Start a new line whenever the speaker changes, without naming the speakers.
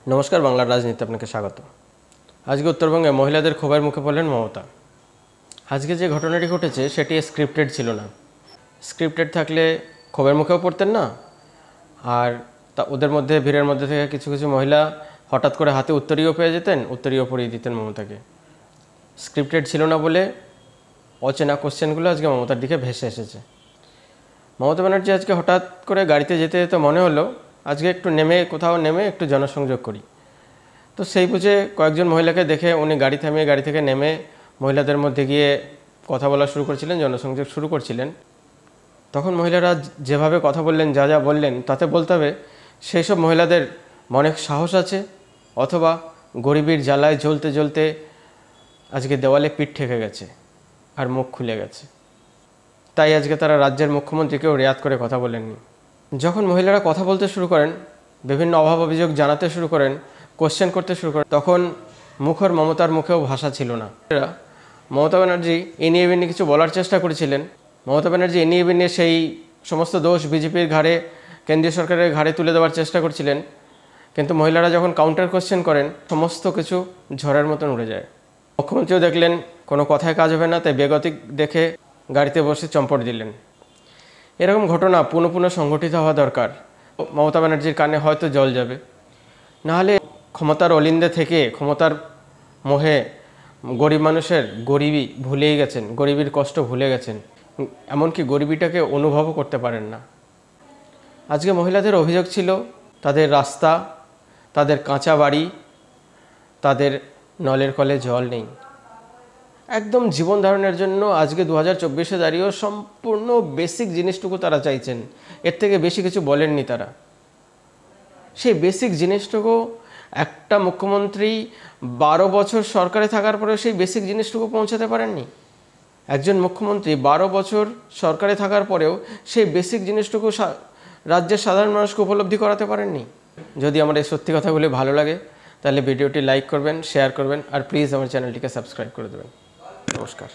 নমস্কার, বাংলার রাজনীতি আপনাকে স্বাগত। আজকে উত্তরবঙ্গে মহিলাদের ক্ষোভের মুখে পড়লেন মমতা। আজকে যে ঘটনাটি ঘটেছে সেটি স্ক্রিপ্টেড ছিল না। স্ক্রিপ্টেড থাকলে ক্ষোভের মুখেও পড়তেন না, আর ওদের মধ্যে ভিড়ের মধ্যে থেকে কিছু কিছু মহিলা হঠাৎ করে হাতে উত্তরীয় পেয়ে যেতেন, উত্তরীয় পরিয়ে দিতেন মমতাকে। স্ক্রিপ্টেড ছিল না বলে অচেনা কোশ্চেনগুলো আজকে মমতার দিকে ভেসে এসেছে। মমতা ব্যানার্জি আজকে হঠাৎ করে গাড়িতে যেতে যেতে মনে হলো আজকে একটু কোথাও নেমে একটু জনসংযোগ করি। তো সেই বুঝে কয়েকজন মহিলাকে দেখে উনি গাড়ি থামিয়ে গাড়ি থেকে নেমে মহিলাদের মধ্যে গিয়ে কথা বলা শুরু করছিলেন, জনসংযোগ শুরু করছিলেন। তখন মহিলারা যেভাবে কথা বললেন, যা যা বললেন, তাতে বলতে হবে সেই সব মহিলাদের মনে সাহস আছে, অথবা গরিবের জ্বালায় জ্বলতে জ্বলতে আজকে দেওয়ালে পিঠ ঠেকে গেছে আর মুখ খুলে গেছে। তাই আজকে তারা রাজ্যের মুখ্যমন্ত্রীকেও রেয়াত করে কথা বলেননি। যখন মহিলারা কথা বলতে শুরু করেন, বিভিন্ন অভাব অভিযোগ জানাতে শুরু করেন, কোশ্চেন করতে শুরু করেন, তখন মুখর মমতার মুখেও ভাষা ছিল না। মমতা ব্যানার্জি এ নিয়ে কিছু বলার চেষ্টা করেছিলেন। মমতা ব্যানার্জি এ নিয়ে সেই সমস্ত দোষ বিজেপির ঘাড়ে, কেন্দ্রীয় সরকারের ঘাড়ে তুলে দেওয়ার চেষ্টা করছিলেন। কিন্তু মহিলারা যখন কাউন্টার কোশ্চেন করেন, সমস্ত কিছু ঝড়ের মতন উড়ে যায়। মুখ্যমন্ত্রীও দেখলেন কোনো কথায় কাজ হবে না, তাই বেগতিক দেখে গাড়িতে বসে চম্পট দিলেন। এরকম ঘটনা পুনঃ পুনঃ সংঘটিত হওয়া দরকার। মমতা ব্যানার্জির কানে হয়তো জল যাবে, নাহলে ক্ষমতার অলিন্দে থেকে ক্ষমতার মোহে গরিব মানুষের গরিবি ভুলেই গেছেন, গরিবের কষ্ট ভুলে গেছেন, এমনকি গরিবিটাকে অনুভবও করতে পারেন না। আজকে মহিলাদের অভিযোগ ছিল তাদের রাস্তা, তাদের কাঁচা বাড়ি, তাদের নলের কলে জল নেই। একদম জীবন ধারণের জন্য আজকে 2024-এ দাঁড়িয়েও সম্পূর্ণ বেসিক জিনিসটুকু তারা চাইছেন। এর থেকে বেশি কিছু বলেননি তারা। সেই বেসিক জিনিসটুকু একটা মুখ্যমন্ত্রী 12 বছর সরকারে থাকার পরেও সেই বেসিক জিনিসটুকু পৌঁছাতে পারেননি। একজন মুখ্যমন্ত্রী 12 বছর সরকারে থাকার পরেও সেই বেসিক জিনিসটুকু রাজ্যের সাধারণ মানুষকে উপলব্ধি করাতে পারেননি। যদি আমার এই সত্যি কথাগুলি ভালো লাগে তাহলে ভিডিওটি লাইক করবেন, শেয়ার করবেন, আর প্লিজ আমার চ্যানেলটিকে সাবস্ক্রাইব করে দেবেন। নমস্কার।